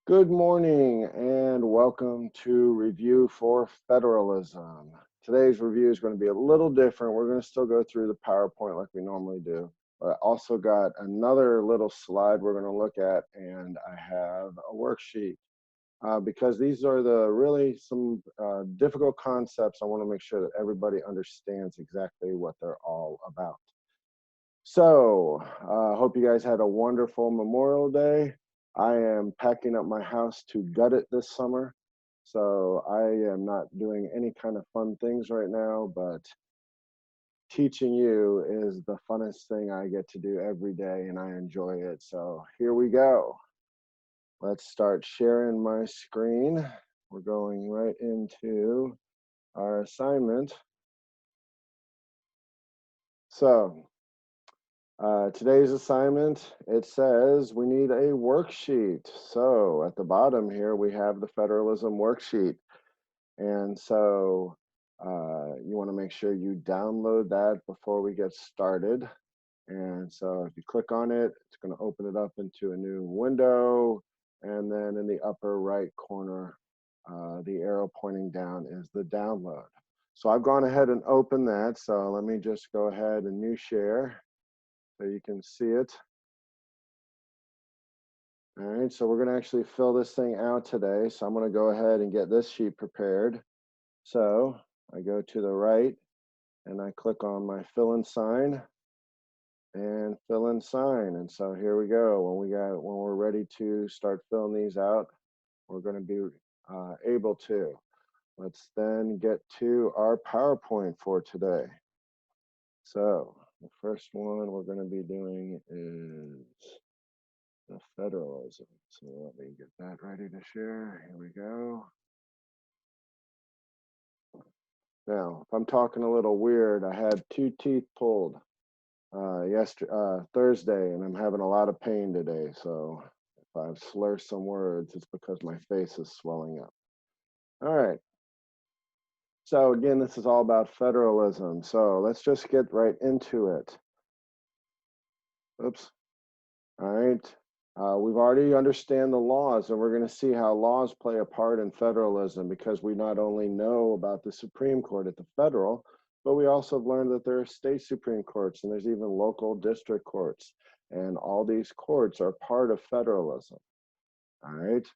Good morning and welcome to Review for Federalism. Today's review is going to be a little different. We're going to still go through the PowerPoint like we normally do. But I also got another little slide we're going to look at, and I have a worksheet. Because these are really some difficult concepts, I want to make sure that everybody understands exactly what they're all about. So, hope you guys had a wonderful Memorial Day. I am packing up my house to gut it this summer. So I am not doing any kind of fun things right now, but teaching you is the funnest thing I get to do every day, and I enjoy it. So here we go. Let's start sharing my screen. We're going right into our assignment. So today's assignment, it says we need a worksheet. So at the bottom here, we have the Federalism worksheet. And so you want to make sure you download that before we get started. And so if you click on it, it's going to open it up into a new window. And then in the upper right corner, the arrow pointing down is the download. So I've gone ahead and opened that. So let me just go ahead and new share so you can see it. All right, so we're gonna actually fill this thing out today. So I'm gonna go ahead and get this sheet prepared. So I go to the right and I click on my fill and sign and fill and sign. And so here we go. When we're ready to start filling these out, we're gonna be able to. Let's then get to our PowerPoint for today. So the first one we're gonna be doing is the federalism. So let me get that ready to share. Here we go. Now, if I'm talking a little weird, I had 2 teeth pulled Thursday, and I'm having a lot of pain today. So if I slur some words, it's because my face is swelling up. All right. So again, this is all about federalism. So let's just get right into it. Oops. All right. We've already understand the laws, and we're going to see how laws play a part in federalism, because we not only know about the Supreme Court at the federal, but we also have learned that there are state Supreme Courts and there's even local district courts. And all these courts are part of federalism. All right.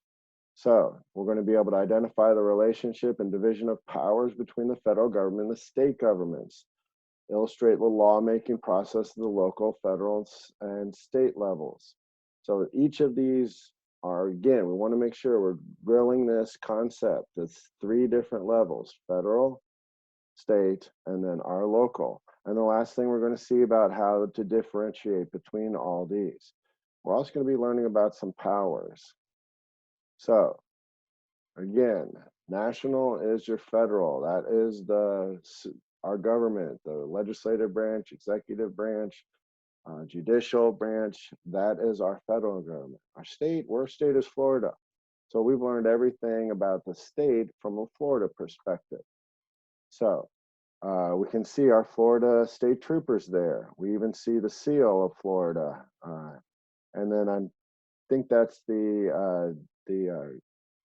So we're going to be able to identify the relationship and division of powers between the federal government and the state governments, illustrate the lawmaking process of the local, federal, and state levels. So each of these are, again, we want to make sure we're drilling this concept. It's 3 different levels: federal, state, and then our local. And the last thing we're going to see about how to differentiate between all these. We're also going to be learning about some powers. So again, national is your federal. That is our government, the legislative branch, executive branch, judicial branch. That is our federal government. Our state is Florida. So we've learned everything about the state from a Florida perspective. So we can see our Florida state troopers there. We even see the seal of Florida. And then I think that's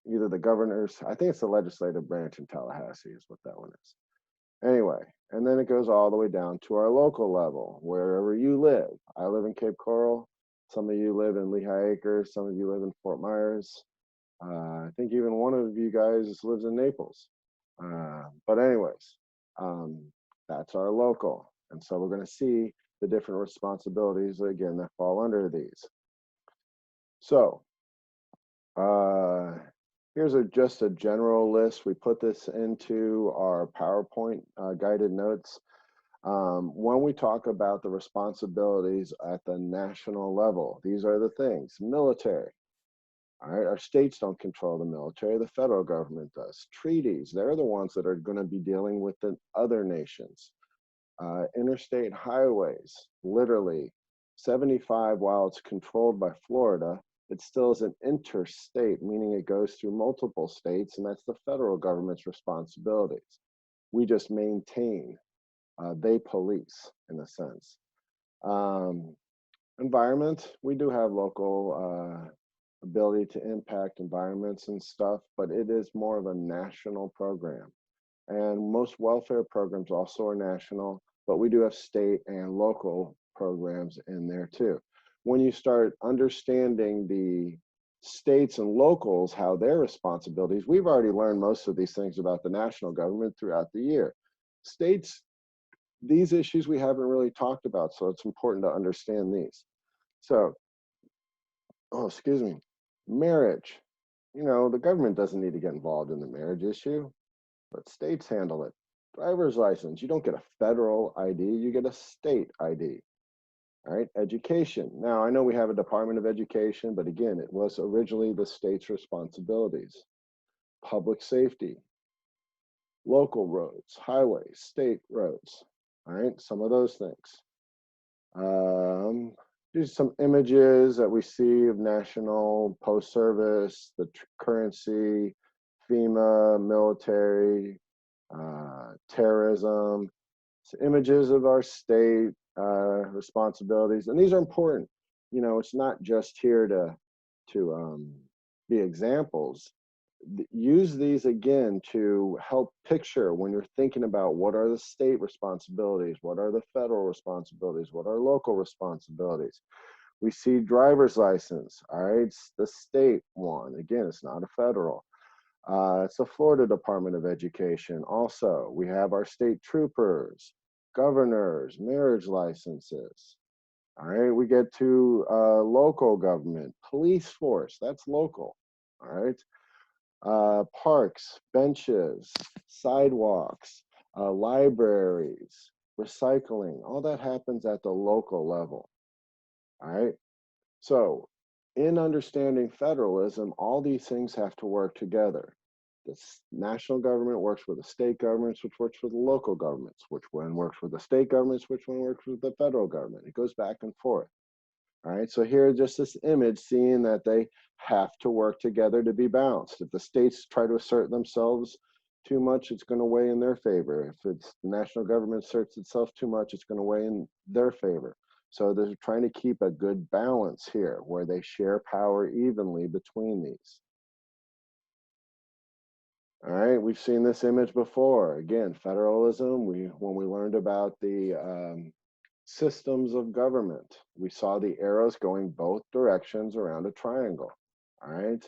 either the governor's, I think it's the legislative branch in Tallahassee is what that one is. Anyway, and then it goes all the way down to our local level, wherever you live. I live in Cape Coral. Some of you live in Lehigh Acres. Some of you live in Fort Myers. I think even one of you guys lives in Naples. But anyways, that's our local. And so we're going to see the different responsibilities, again, that fall under these. So here's just a general list. We put this into our PowerPoint guided notes. When we talk about the responsibilities at the national level, these are the things: military. All right, our states don't control the military, the federal government does. Treaties, they're the ones that are going to be dealing with the other nations. Interstate highways, literally 75, while it's controlled by Florida, it still is an interstate, meaning it goes through multiple states, and that's the federal government's responsibilities. We just maintain, they police in a sense. Environment, we do have local ability to impact environments and stuff, but it is more of a national program. And most welfare programs also are national, but we do have state and local programs in there too. When you start understanding the states and locals, how their responsibilities, we've already learned most of these things about the national government throughout the year. States, these issues we haven't really talked about, so it's important to understand these. So, oh, excuse me, marriage. You know, the government doesn't need to get involved in the marriage issue, but states handle it. Driver's license, you don't get a federal ID, you get a state ID. All right, education. Now, I know we have a Department of Education, but again, it was originally the state's responsibilities. Public safety, local roads, highways, state roads. All right, some of those things. These are some images that we see of national post service, the currency, FEMA, military, terrorism, images of our state responsibilities, and these are important. You know, it's not just here to be examples. Use these again to help picture when you're thinking about what are the state responsibilities, what are the federal responsibilities, what are local responsibilities. We see driver's license, all right, it's the state one. Again, it's not a federal. It's the Florida Department of Education. Also, we have our state troopers, governors, marriage licenses. All right, we get to local government, police force, that's local. All right, parks, benches, sidewalks, libraries, recycling, all that happens at the local level. All right, so in understanding federalism, all these things have to work together. The national government works with the state governments, which works with the local governments, which one works with the state governments, which one works with the federal government. It goes back and forth. All right, so here, just this image, seeing that they have to work together to be balanced. If the states try to assert themselves too much, it's going to weigh in their favor. If it's the national government asserts itself too much, it's going to weigh in their favor. So they're trying to keep a good balance here where they share power evenly between these. All right, we've seen this image before. Again, federalism, when we learned about the systems of government, we saw the arrows going both directions around a triangle. All right,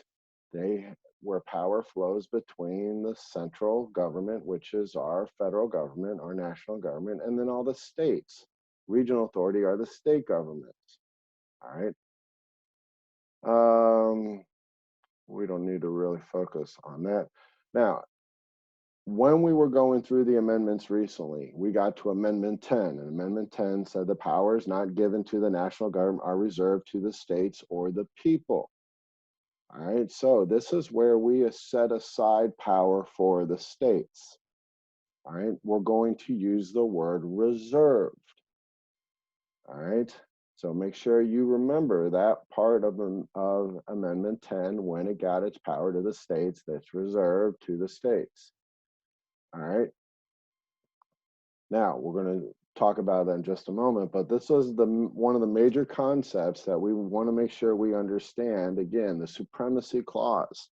where power flows between the central government, which is our federal government, our national government, and then all the states. Regional authority are the state governments. All right. We don't need to really focus on that. Now, when we were going through the amendments recently, we got to Amendment 10, and Amendment 10 said the powers not given to the national government are reserved to the states or the people. All right, so this is where we set aside power for the states. All right, we're going to use the word reserved. All right, so make sure you remember that part of Amendment 10 when it got its power to the states, that's reserved to the states. All right. Now, we're going to talk about that in just a moment, but this was one of the major concepts that we want to make sure we understand. Again, the supremacy clause.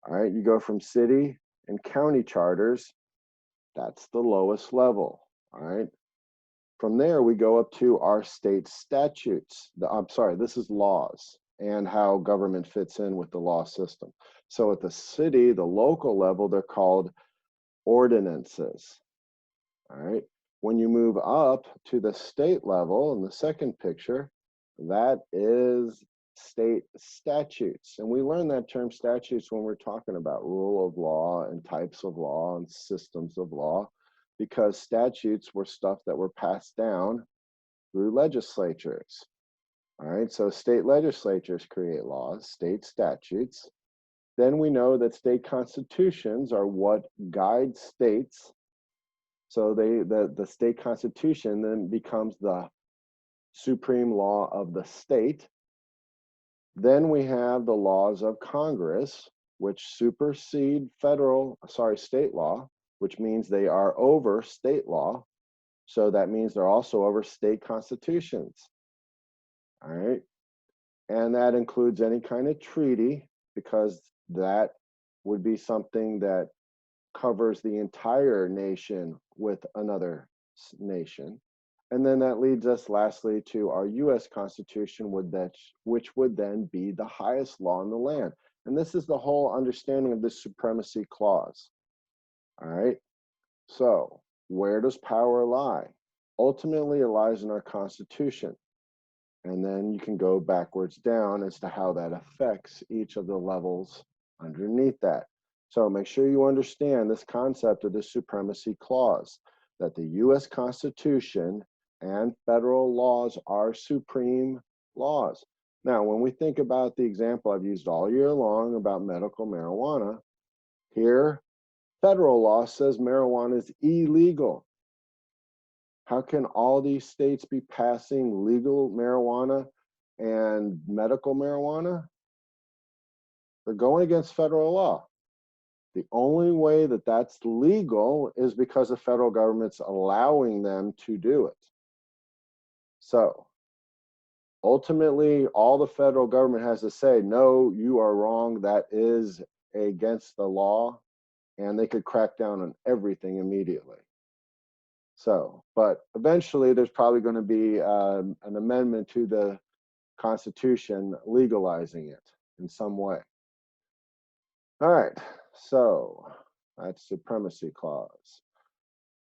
All right, you go from city and county charters, that's the lowest level. All right. From there, we go up to our state statutes. I'm sorry, this is laws and how government fits in with the law system. So at the city, the local level, they're called ordinances. All right. When you move up to the state level in the second picture, that is state statutes. And we learn that term statutes when we're talking about rule of law and types of law and systems of law, because statutes were stuff that were passed down through legislatures. All right. So state legislatures create laws, state statutes. Then we know that state constitutions are what guide states. So the state constitution then becomes the supreme law of the state. Then we have the laws of Congress, which supersede state law, which means they are over state law. So that means they're also over state constitutions. All right. And that includes any kind of treaty, because that would be something that covers the entire nation with another nation. And then that leads us lastly to our US Constitution, which would then be the highest law in the land. And this is the whole understanding of the supremacy clause. All right. So where does power lie? Ultimately, it lies in our Constitution. And then you can go backwards down as to how that affects each of the levels underneath that. So make sure you understand this concept of the supremacy clause, that the US Constitution and federal laws are supreme laws. Now, when we think about the example I've used all year long about medical marijuana, here, federal law says marijuana is illegal. How can all these states be passing legal marijuana and medical marijuana? They're going against federal law. The only way that that's legal is because the federal government's allowing them to do it. So ultimately, all the federal government has to say, no, you are wrong, that is against the law, and they could crack down on everything immediately. So, but eventually there's probably going to be an amendment to the Constitution legalizing it in some way. All right, so that's supremacy clause.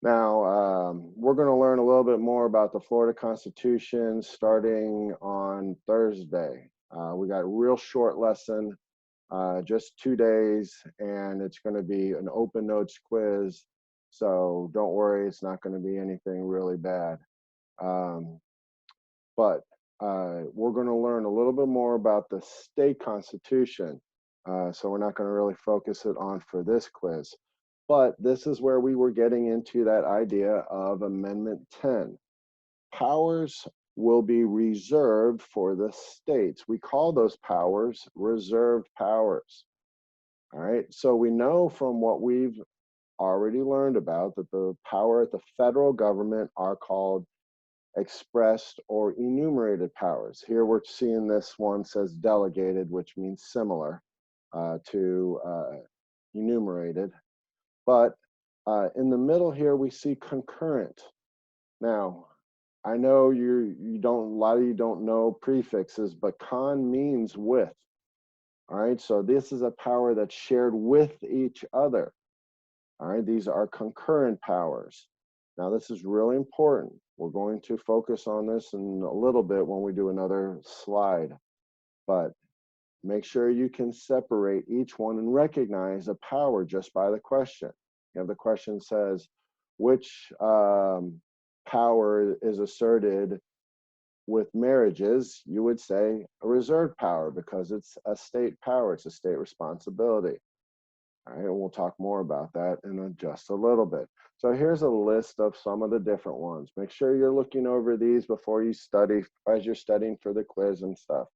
Now, we're going to learn a little bit more about the Florida Constitution starting on Thursday. We got a real short lesson, just 2 days, and it's going to be an open notes quiz. So don't worry, it's not going to be anything really bad. But we're going to learn a little bit more about the state constitution. So we're not going to really focus it on for this quiz. But this is where we were getting into that idea of Amendment 10. Powers will be reserved for the states. We call those powers reserved powers. All right. So we know from what we've already learned about that the power at the federal government are called expressed or enumerated powers. Here we're seeing this one says delegated, which means similar to enumerated. But in the middle here, we see concurrent. Now, I know you don't, a lot of you don't know prefixes, but con means with. All right, so this is a power that's shared with each other. All right, these are concurrent powers. Now, this is really important. We're going to focus on this in a little bit when we do another slide, but make sure you can separate each one and recognize a power just by the question. You know, the question says, which power is asserted with marriages? You would say a reserved power because it's a state power, it's a state responsibility. All right, and we'll talk more about that in just a little bit. So here's a list of some of the different ones. Make sure you're looking over these before you study, as you're studying for the quiz and stuff,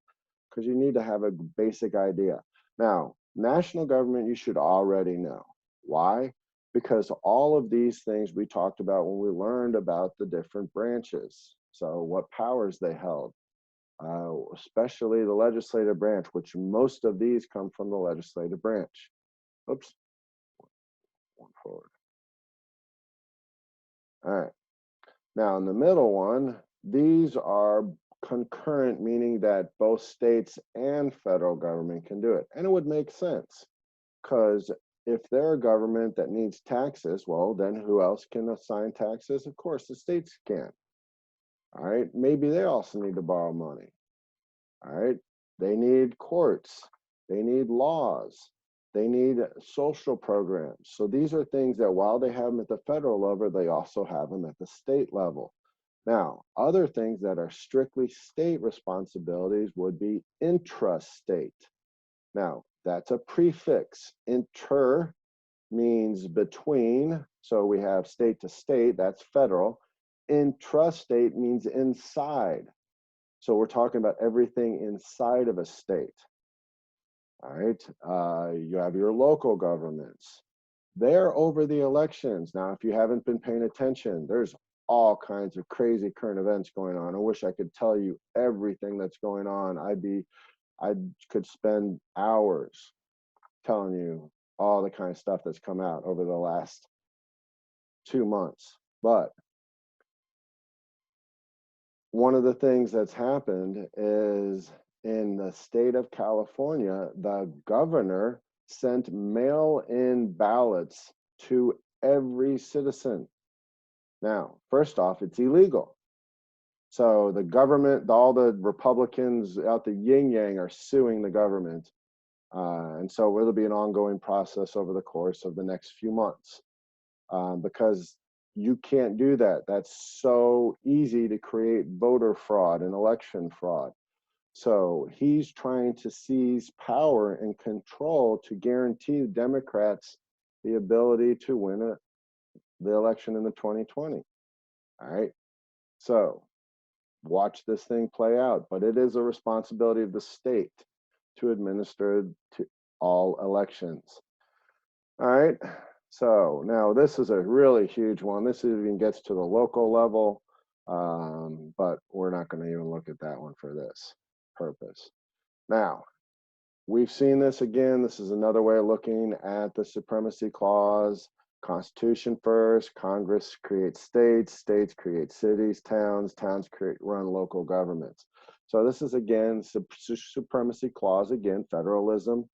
because you need to have a basic idea. Now, national government, you should already know. Why? Because all of these things we talked about when we learned about the different branches. So what powers they held, especially the legislative branch, which most of these come from the legislative branch. Oops, one forward. All right. Now in the middle one, these are concurrent, meaning that both states and federal government can do it. And it would make sense because if they're a government that needs taxes, well, then who else can assign taxes? Of course, the states can. All right. Maybe they also need to borrow money. All right. They need courts. They need laws. They need social programs. So these are things that while they have them at the federal level, they also have them at the state level. Now, other things that are strictly state responsibilities would be intrastate. Now, that's a prefix. Inter means between. So we have state to state, that's federal. Intrastate means inside. So we're talking about everything inside of a state. All right, you have your local governments. They're over the elections. Now, if you haven't been paying attention, there's all kinds of crazy current events going on. I wish I could tell you everything that's going on. I could spend hours telling you all the kind of stuff that's come out over the last 2 months. But one of the things that's happened is in the state of California, the governor sent mail-in ballots to every citizen. Now, first off, it's illegal. So the government, all the Republicans out the yin yang are suing the government. And so it'll be an ongoing process over the course of the next few months, because you can't do that. That's so easy to create voter fraud and election fraud. So he's trying to seize power and control to guarantee Democrats the ability to win the election in the 2020. All right. So watch this thing play out, but it is a responsibility of the state to administer to all elections. All right. So now this is a really huge one. This even gets to the local level, but we're not going to even look at that one for this purpose. Now, we've seen this again. This is another way of looking at the supremacy clause. Constitution first, Congress creates states, states create cities, towns run local governments. So this is again supremacy clause, again, federalism,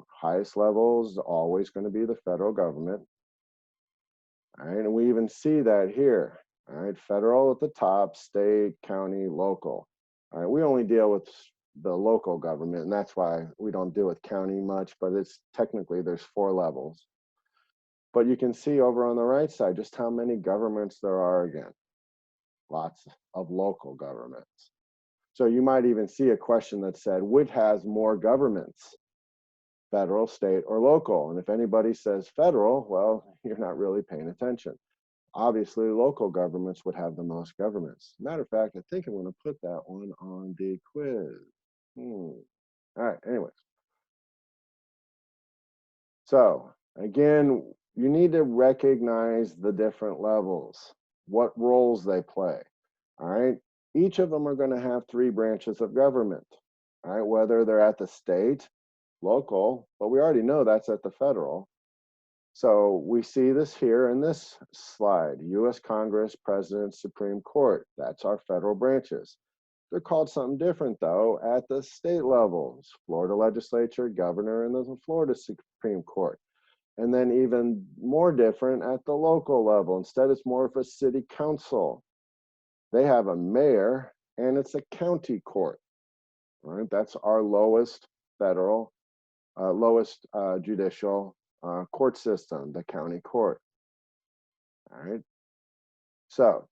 highest levels always going to be the federal government. All right, and we even see that here. All right, federal at the top, state, county, local. All right, we only deal with the local government, and that's why we don't deal with county much, but it's technically there's 4 levels. But you can see over on the right side just how many governments there are again. Lots of local governments. So you might even see a question that said, which has more governments? Federal, state, or local? And if anybody says federal, well, you're not really paying attention. Obviously, local governments would have the most governments. Matter of fact, I think I'm going to put that one on the quiz. All right, anyways. So again, you need to recognize the different levels, what roles they play. All right. Each of them are going to have 3 branches of government. All right. Whether they're at the state, local, but we already know that's at the federal. So we see this here in this slide: US Congress, President, Supreme Court. That's our federal branches. They're called something different though at the state levels: Florida legislature, governor, and the Florida Supreme Court. And then even more different at the local level. Instead, it's more of a city council. They have a mayor and it's a county court. All right, that's our lowest federal, lowest judicial court system, the county court. All right. So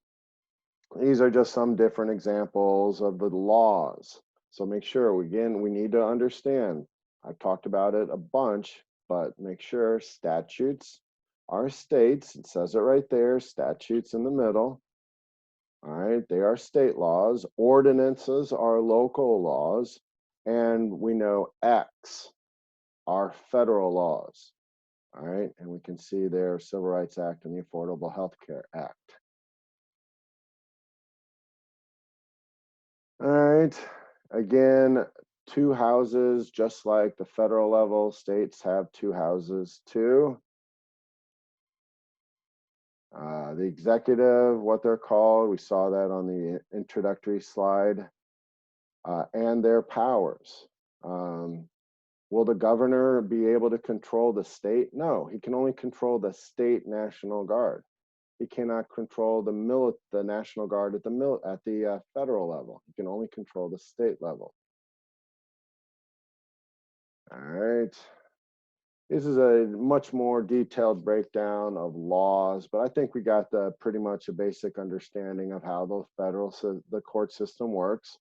these are just some different examples of the laws. So make sure, again, we need to understand. I've talked about it a bunch, but make sure statutes are states. It says it right there, statutes in the middle. All right, they are state laws. Ordinances are local laws. And we know acts are federal laws. All right, and we can see there Civil Rights Act and the Affordable Health Care Act. All right, again, 2 houses, just like the federal level, states have 2 houses too. The executive, what they're called, we saw that on the introductory slide, and their powers. Will the governor be able to control the state? No, he can only control the state National Guard. He cannot control the National Guard at the federal level. He can only control the state level. All right. This is a much more detailed breakdown of laws, but I think we got pretty much a basic understanding of how the court system works.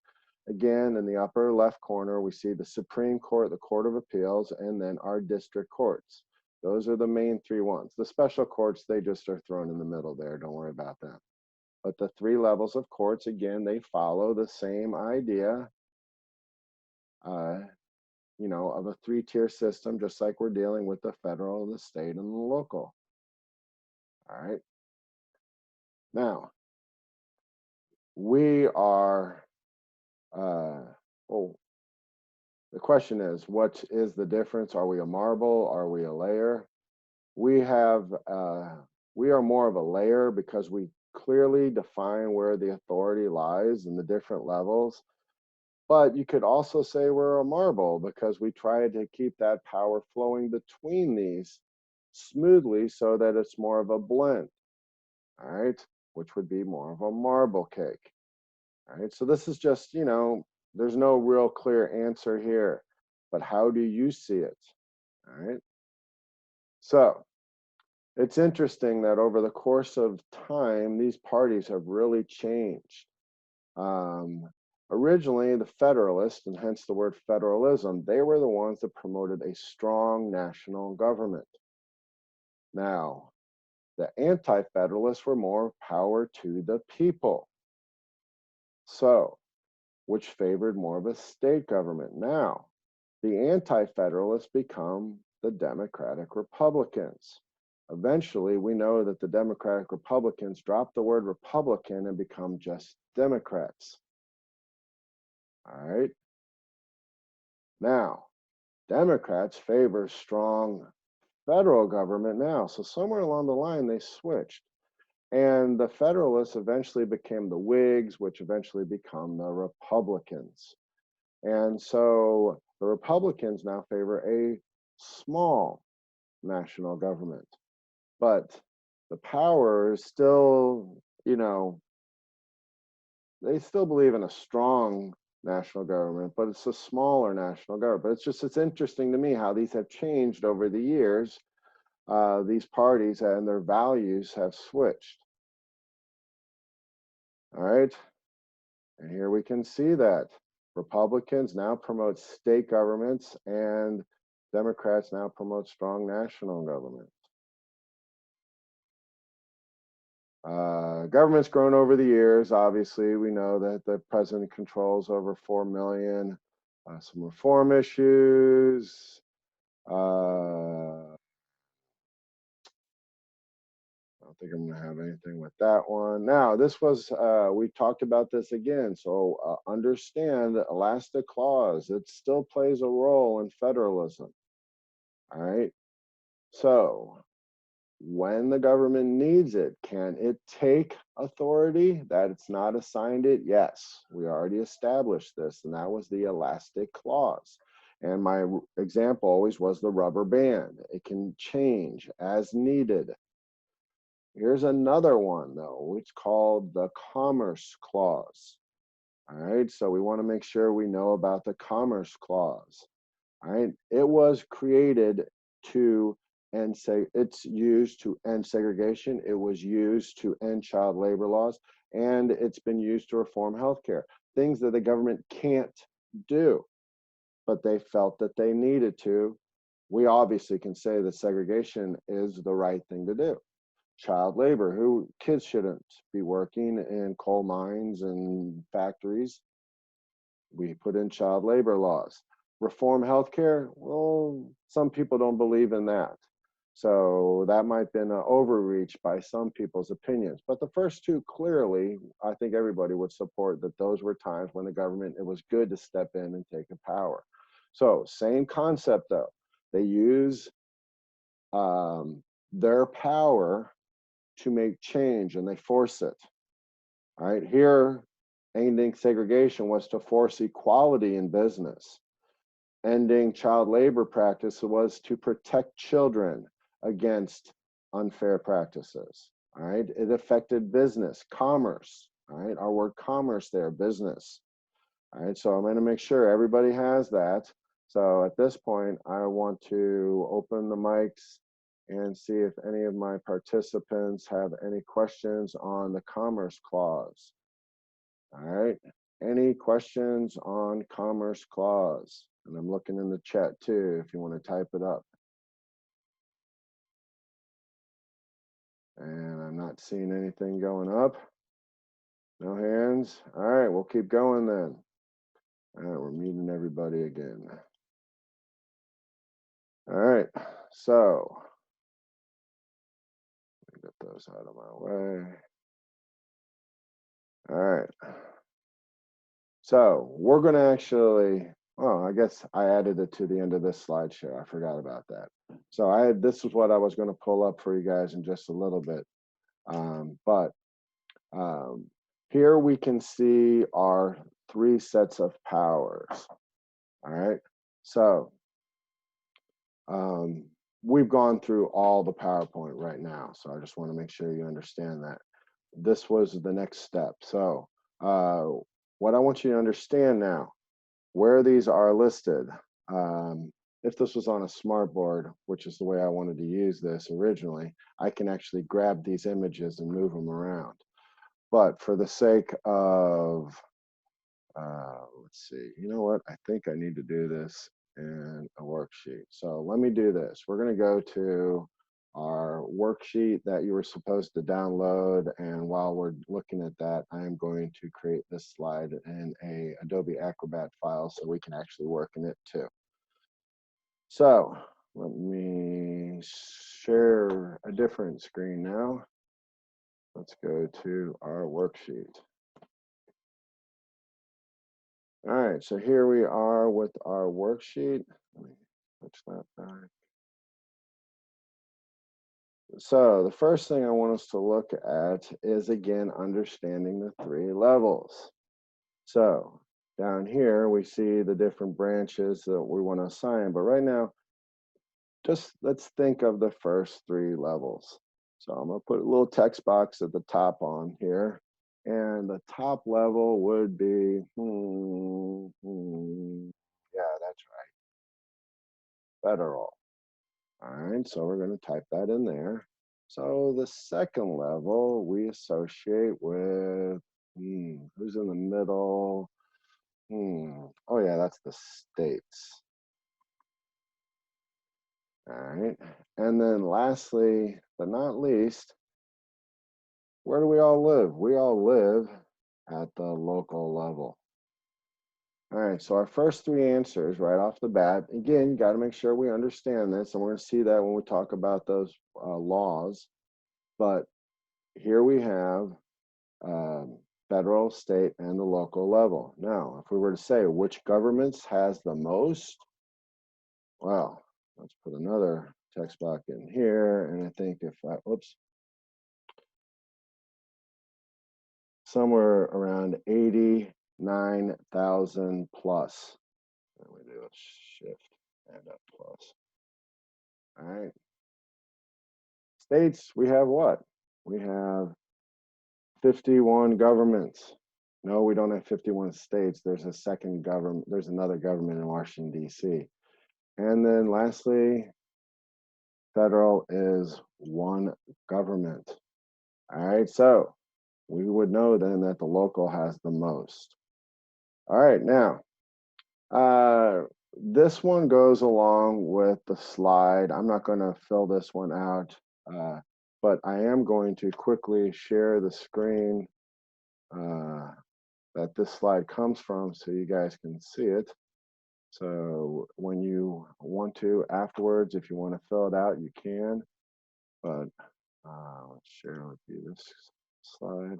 Again, in the upper left corner, we see the Supreme Court, the Court of Appeals, and then our district courts. Those are the main 3 ones. The special courts, they just are thrown in the middle there. Don't worry about them. But the 3 levels of courts, again, they follow the same idea, of a 3-tier system, just like we're dealing with the federal, the state, and the local. All right. Now, we are, uh, well, the question is, what is the difference? Are we a marble? Are we a layer? We have, we are more of a layer because we clearly define where the authority lies in the different levels. But you could also say we're a marble because we try to keep that power flowing between these smoothly so that it's more of a blend, all right, which would be more of a marble cake. All right, so this is just, there's no real clear answer here, but how do you see it? All right, so it's interesting that over the course of time, these parties have really changed. Um, Originally, the Federalists, and hence the word federalism, they were the ones that promoted a strong national government. Now, the anti Federalists were more power to the people. So, which favored more of a state government. Now, the anti Federalists become the Democratic Republicans. Eventually, we know that the Democratic Republicans drop the word Republican and become just Democrats. All right. Now, Democrats favor strong federal government now. So, somewhere along the line, they switched. And the Federalists eventually became the Whigs, which eventually become the Republicans. And so the Republicans now favor a small national government, but the power is still, they still believe in a strong national government, but it's a smaller national government. But it's interesting to me how these have changed over the years. These parties and their values have switched. All right. And here we can see that Republicans now promote state governments and Democrats now promote strong national government. Government's grown over the years. Obviously, we know that the president controls over 4 million. Some reform issues. I don't think I'm going to have anything with that one. Now, this was, we talked about this again. So understand the elastic clause, it still plays a role in federalism. All right. So when the government needs it, can it take authority that it's not assigned it? Yes, we already established this, and that was the elastic clause. And my example always was the rubber band. It can change as needed. Here's another one, though, it's called the Commerce Clause. All right, so we want to make sure we know about the Commerce Clause. All right, it was created to end, say, it's used to end segregation, it was used to end child labor laws, and it's been used to reform healthcare, things that the government can't do, but they felt that they needed to. We obviously can say that segregation is the right thing to do. Child labor, who kids shouldn't be working in coal mines and factories. We put in child labor laws. Reform healthcare, well, some people don't believe in that. So that might have been an overreach by some people's opinions. But the first two, clearly, I think everybody would support that those were times when the government, it was good to step in and take a power. So same concept though. They use their power to make change and they force it. All right, here, ending segregation was to force equality in business. Ending child labor practice was to protect children against unfair practices. All right, it affected business, commerce. All right, our word commerce there, business. All right, so I'm going to make sure everybody has that. So at this point, I want to open the mics and see if any of my participants have any questions on the Commerce Clause. All right, any questions on Commerce Clause? And I'm looking in the chat too, if you want to type it up. And I'm not seeing anything going up. No hands. All right, we'll keep going then. All right, we're muting everybody again. All right, so let me get those out of my way. All right. So we're going to actually, oh, I guess I added it to the end of this slideshow. I forgot about that. So this is what I was going to pull up for you guys in just a little bit. But here we can see our 3 sets of powers. All right. So we've gone through all the PowerPoint right now. So I just want to make sure you understand that. This was the next step. So what I want you to understand now, where these are listed. If this was on a smart board, which is the way I wanted to use this originally, I can actually grab these images and move them around. But for the sake of, let's see, you know what? I think I need to do this in a worksheet. So let me do this. We're going to go to our worksheet that you were supposed to download. And while we're looking at that, I'm going to create this slide in a Adobe Acrobat file so we can actually work in it too. So let me share a different screen now. Let's go to our worksheet. All right, so here we are with our worksheet. Let me switch that back. So the first thing I want us to look at is, again, understanding the 3 levels. So down here, we see the different branches that we want to assign. But right now, just let's think of the first 3 levels. So I'm going to put a little text box at the top on here. And the top level would be, yeah, that's right, federal. All right, so we're going to type that in there. So the second level we associate with, who's in the middle? Oh yeah, that's the states. All right, and then lastly, but not least, where do we all live? We all live at the local level. All right, so our first 3 answers right off the bat, again, you got to make sure we understand this, and we're going to see that when we talk about those laws. But here we have federal, state, and the local level. Now, if we were to say which governments has the most, well, let's put another text box in here, and I think if I, oops, somewhere around 89,000 plus. And we do a shift and a plus. All right. States, we have what? We have 51 governments. No, we don't have 51 states. There's a second government. There's another government in Washington, D.C. And then lastly, federal is 1 government. All right, so we would know then that the local has the most. All right, now, this one goes along with the slide. I'm not going to fill this one out, but I am going to quickly share the screen that this slide comes from so you guys can see it. So when you want to afterwards, if you want to fill it out, you can. But let's share with you this slide.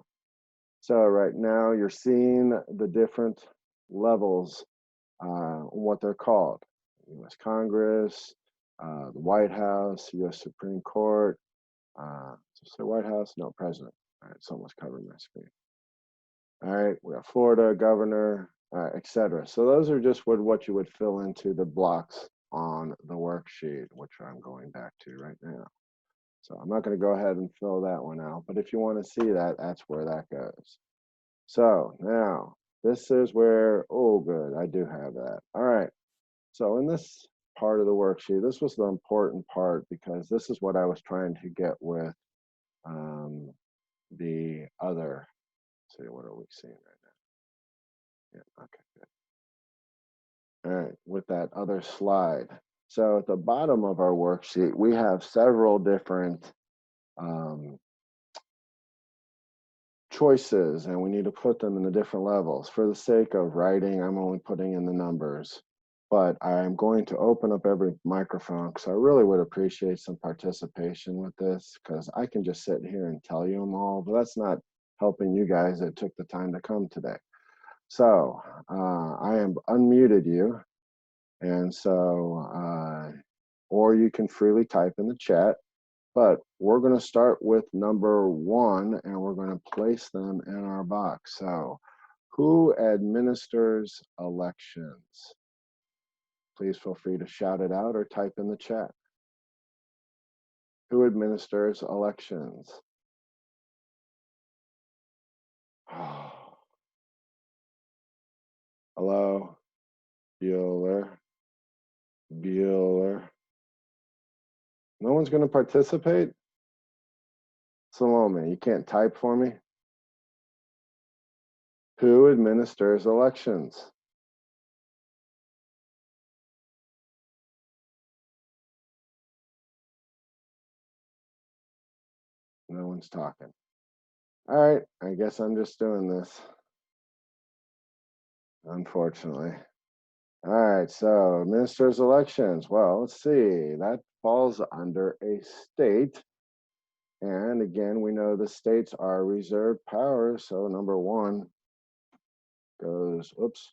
So right now you're seeing the different levels, what they're called. U.S. Congress, the White House, U.S. Supreme Court, so White House, no, President. All right, it's almost covering my screen. All right, we have Florida, governor, etc. So those are just what you would fill into the blocks on the worksheet, which I'm going back to right now. So I'm not going to go ahead and fill that one out, but if you want to see that, that's where that goes. So now this is where, oh good, I do have that. All right, so in this part of the worksheet, this was the important part because this is what I was trying to get with the other, let's see, what are we seeing right now? Yeah, okay, good. All right, with that other slide. So at the bottom of our worksheet, we have several different choices, and we need to put them in the different levels. For the sake of writing, I'm only putting in the numbers, but I'm going to open up every microphone because I really would appreciate some participation with this, because I can just sit here and tell you them all, but that's not helping you guys that took the time to come today. So I am unmuted you, and so or you can freely type in the chat, but we're going to start with number 1 and we're going to place them in our box. So who administers elections? Please feel free to shout it out or type in the chat. Who administers elections? Hello, Bueller. Bueller. No one's going to participate? Salome, you can't type for me? Who administers elections? No one's talking. All right, I guess I'm just doing this, unfortunately. All right, so administers elections. Well, let's see. That falls under a state. And again, we know the states are reserved powers. So number 1 goes, oops,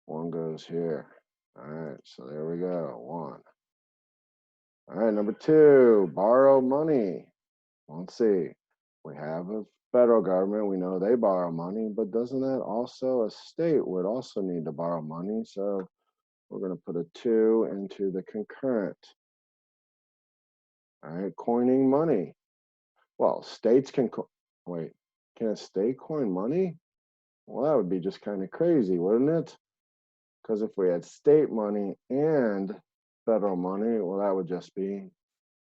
1 goes here. All right, so there we go, 1. All right, number 2, borrow money. Let's see. We have a federal government. We know they borrow money, but doesn't that also, a state would also need to borrow money? So we're going to put a 2 into the concurrent. All right, coining money. Well, states can, wait, can a state coin money? Well, that would be just kind of crazy, wouldn't it? Because if we had state money and federal money, well, that would just be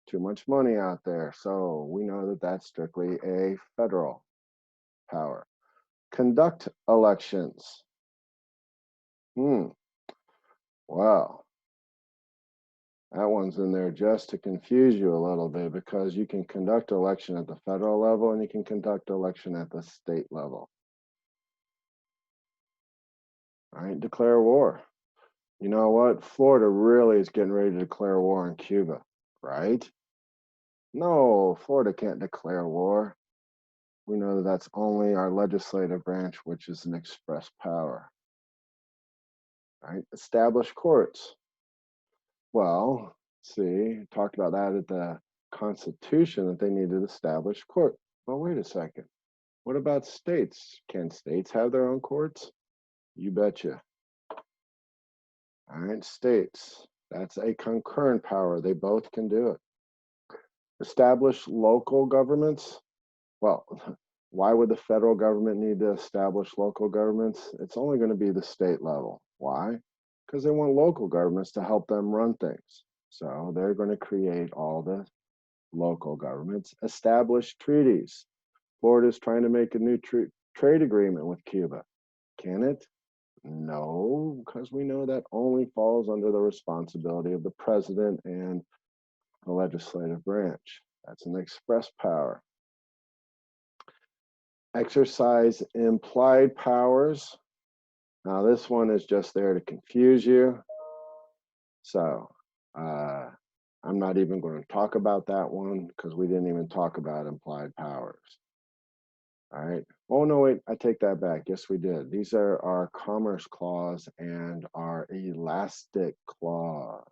too much money out there. So we know that that's strictly a federal power. Conduct elections. Well, that one's in there just to confuse you a little bit, because you can conduct election at the federal level and you can conduct election at the state level. All right, declare war. You know what? Florida really is getting ready to declare war on Cuba, right? No, Florida can't declare war. We know that that's only our legislative branch, which is an express power. All right, establish courts. Well, see, talked about that at the Constitution, that they needed to establish court. Well, wait a second. What about states? Can states have their own courts? You betcha. All right, states. That's a concurrent power. They both can do it. Establish local governments. Well, why would the federal government need to establish local governments? It's only going to be the state level. Why? Because they want local governments to help them run things. So they're going to create all the local governments. Establish treaties. Florida's trying to make a new trade agreement with Cuba. Can it? No, because we know that only falls under the responsibility of the president and the legislative branch. That's an express power. Exercise implied powers. Now this one is just there to confuse you. So I'm not even going to talk about that one, because we didn't even talk about implied powers. All right. Oh, no, wait, I take that back. Yes, we did. These are our Commerce Clause and our Elastic Clause.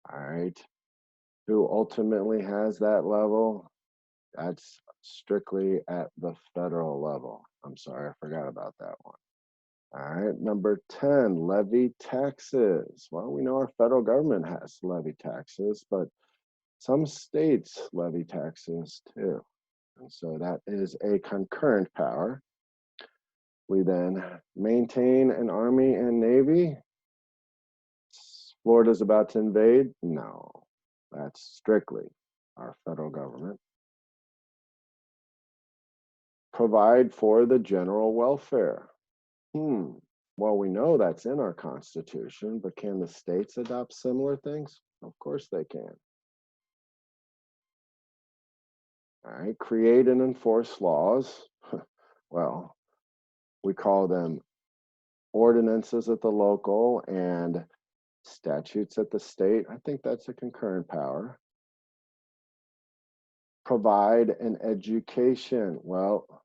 All right. Who ultimately has that level? That's strictly at the federal level. I'm sorry, I forgot about that one. All right, number 10, levy taxes. Well, we know our federal government has levy taxes, but some states levy taxes too. And so that is a concurrent power. We then maintain an army and navy. Florida's about to invade? No, that's strictly our federal government. Provide for the general welfare. Well, we know that's in our Constitution, but can the states adopt similar things? Of course they can. All right, create and enforce laws. Well, we call them ordinances at the local and statutes at the state. I think that's a concurrent power. provide an education. Well,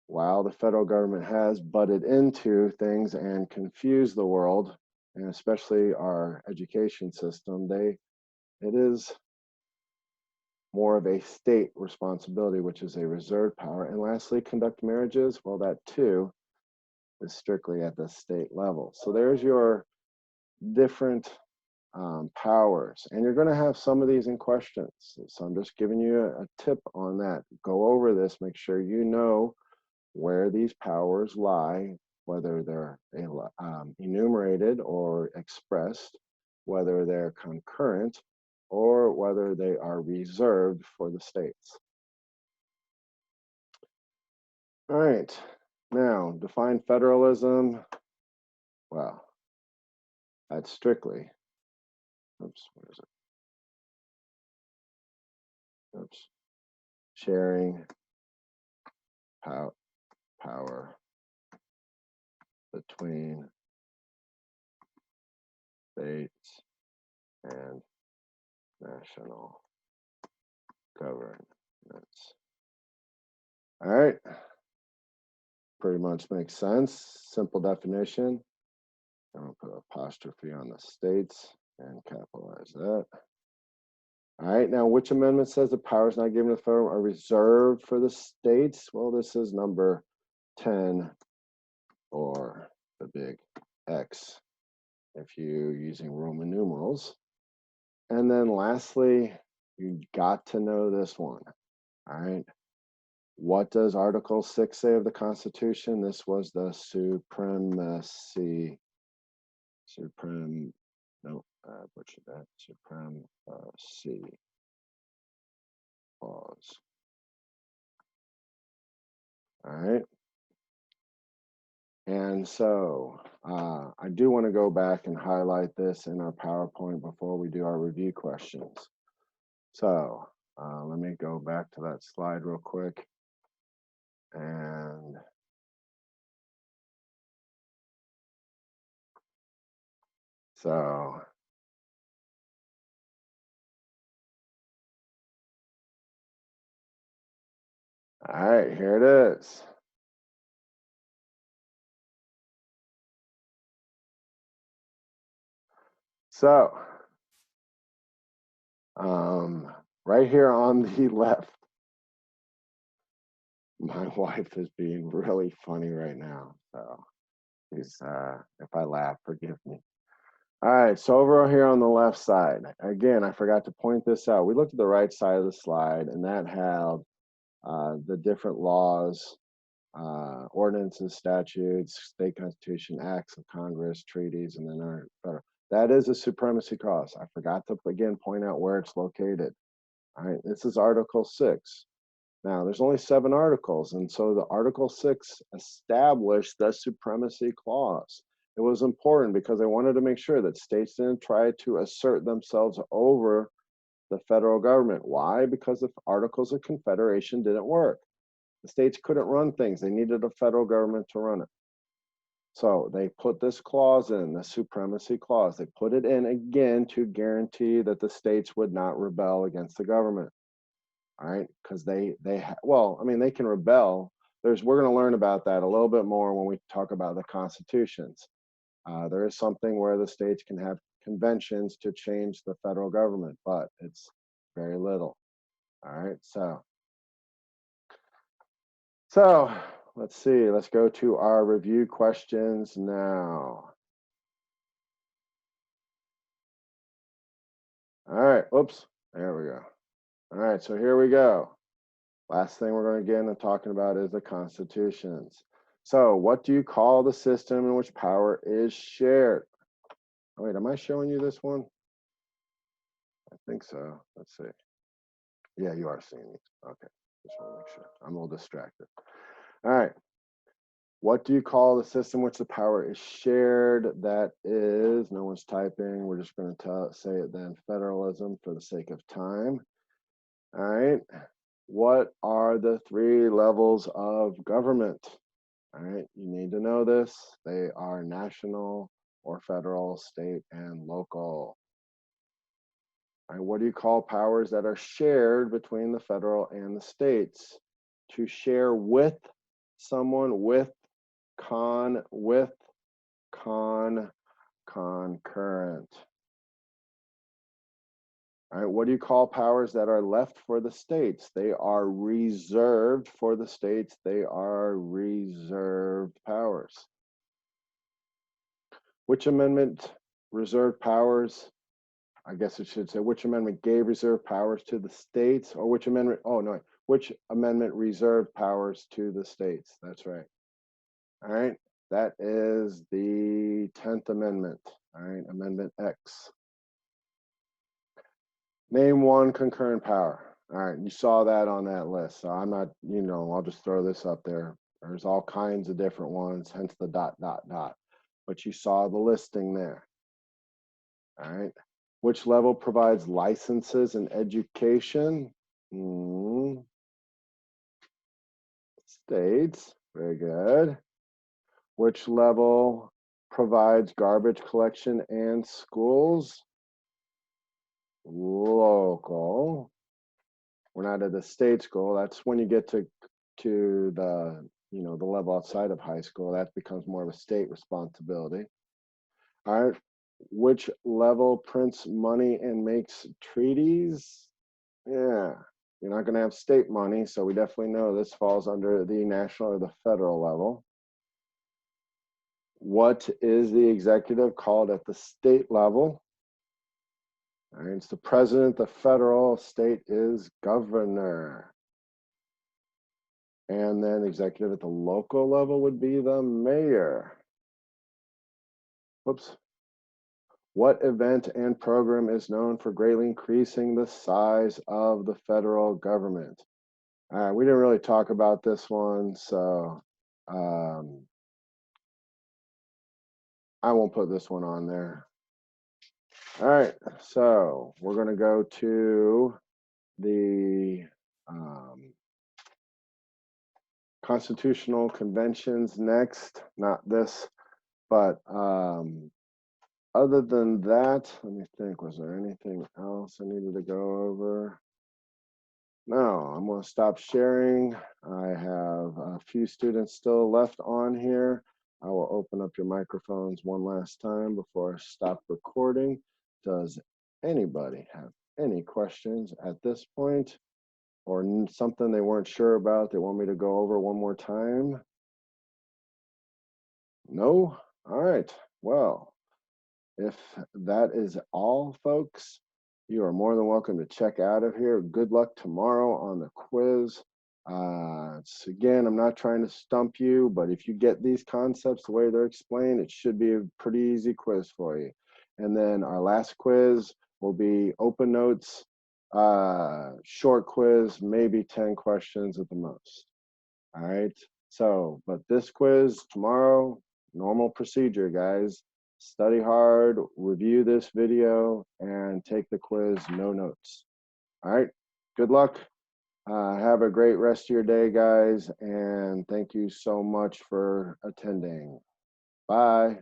while the federal government has butted into things and confused the world, and especially our education system, it is more of a state responsibility, which is a reserved power. And lastly, conduct marriages. Well, that too is strictly at the state level. So there's your different powers. And you're going to have some of these in questions. So I'm just giving you a tip on that. Go over this, make sure you know where these powers lie, whether they're enumerated or expressed, whether they're concurrent, or whether they are reserved for the states. All right, now define federalism. Well, that's strictly, oops, where is it? Oops, sharing power between states and national governments. All right, pretty much makes sense. Simple definition. I'm going to put apostrophe on the states and capitalize that. All right, now which amendment says the powers not given to the federal are reserved for the states? Well, this is number 10, or the big X if you're using Roman numerals. And then lastly, you got to know this one. All right. What does Article 6 say of the Constitution? This was the supremacy clause. All right. And so I do want to go back and highlight this in our PowerPoint before we do our review questions. So let me go back to that slide real quick. And so, all right, here it is. So, right here on the left, my wife is being really funny right now. So, please, if I laugh, forgive me. All right, so over here on the left side, again, I forgot to point this out. We looked at the right side of the slide, and that had the different laws, ordinances, statutes, state constitution, acts of Congress, treaties, and then our federal. That is a supremacy clause. I forgot to again point out where it's located. All right, this is Article 6. Now, there's only 7 articles, and so the Article 6 established the supremacy clause. It was important because they wanted to make sure that states didn't try to assert themselves over the federal government. Why? Because the Articles of Confederation didn't work. The states couldn't run things. They needed a federal government to run it. So they put this clause in, the supremacy clause. They put it in again to guarantee that the states would not rebel against the government. All right, because well, I mean, they can rebel. We're going to learn about that a little bit more when we talk about the constitutions. There is something where the states can have conventions to change the federal government, but it's very little. All right, so let's see. Let's go to our review questions now. All right, oops, there we go. All right, so here we go. Last thing we're going to get into talking about is the constitutions. So what do you call the system in which power is shared? Oh, wait, am I showing you this one? I think so. Let's see. Yeah, you are seeing it. Okay, just want to make sure. I'm a little distracted. All right. What do you call the system in which the power is shared? That is, no one's typing. We're just going to say it then, federalism for the sake of time. All right. What are the 3 levels of government? All right, you need to know this. They are national or federal, state, and local. All All right, what do you call powers that are shared between the federal and the states? To share with someone, with, concurrent. All right, what do you call powers that are left for the states? They are reserved for the states. They are reserved powers. Which amendment reserved powers? I guess it should say which amendment gave reserved powers to the states, or which amendment, oh no, which amendment reserved powers to the states? That's right. All right, that is the 10th Amendment. All right, Amendment X. Name one concurrent power. All right, you saw that on that list. So I'm not, I'll just throw this up there. There's all kinds of different ones, hence the ... But you saw the listing there. All right. Which level provides licenses in education? States. Very good. Which level provides garbage collection and schools? Local. We're not at the state school. That's when you get to the the level outside of high school. That becomes more of a state responsibility. All right. Which level prints money and makes treaties? Yeah, you're not going to have state money, so we definitely know this falls under the national or the federal level. What is the executive called at the state level? All right, it's the president. The federal, state is governor. And then executive at the local level would be the mayor. Whoops. What event and program is known for greatly increasing the size of the federal government? We didn't really talk about this one, so I won't put this one on there. All right, so we're going to go to the constitutional conventions next. Not this, but other than that, let me think, was there anything else I needed to go over? No, I'm going to stop sharing. I have a few students still left on here. I will open up your microphones one last time before I stop recording. Does anybody have any questions at this point, or something they weren't sure about they want me to go over one more time? No? All right. Well, if that is all, folks, you are more than welcome to check out of here. Good luck tomorrow on the quiz. Again, I'm not trying to stump you, but if you get these concepts the way they're explained, it should be a pretty easy quiz for you. And then our last quiz will be open notes, short quiz, maybe 10 questions at the most. All right. So, but this quiz tomorrow, normal procedure, guys. Study hard, review this video, and take the quiz, no notes. All right. Good luck. Have a great rest of your day, guys, and thank you so much for attending. Bye.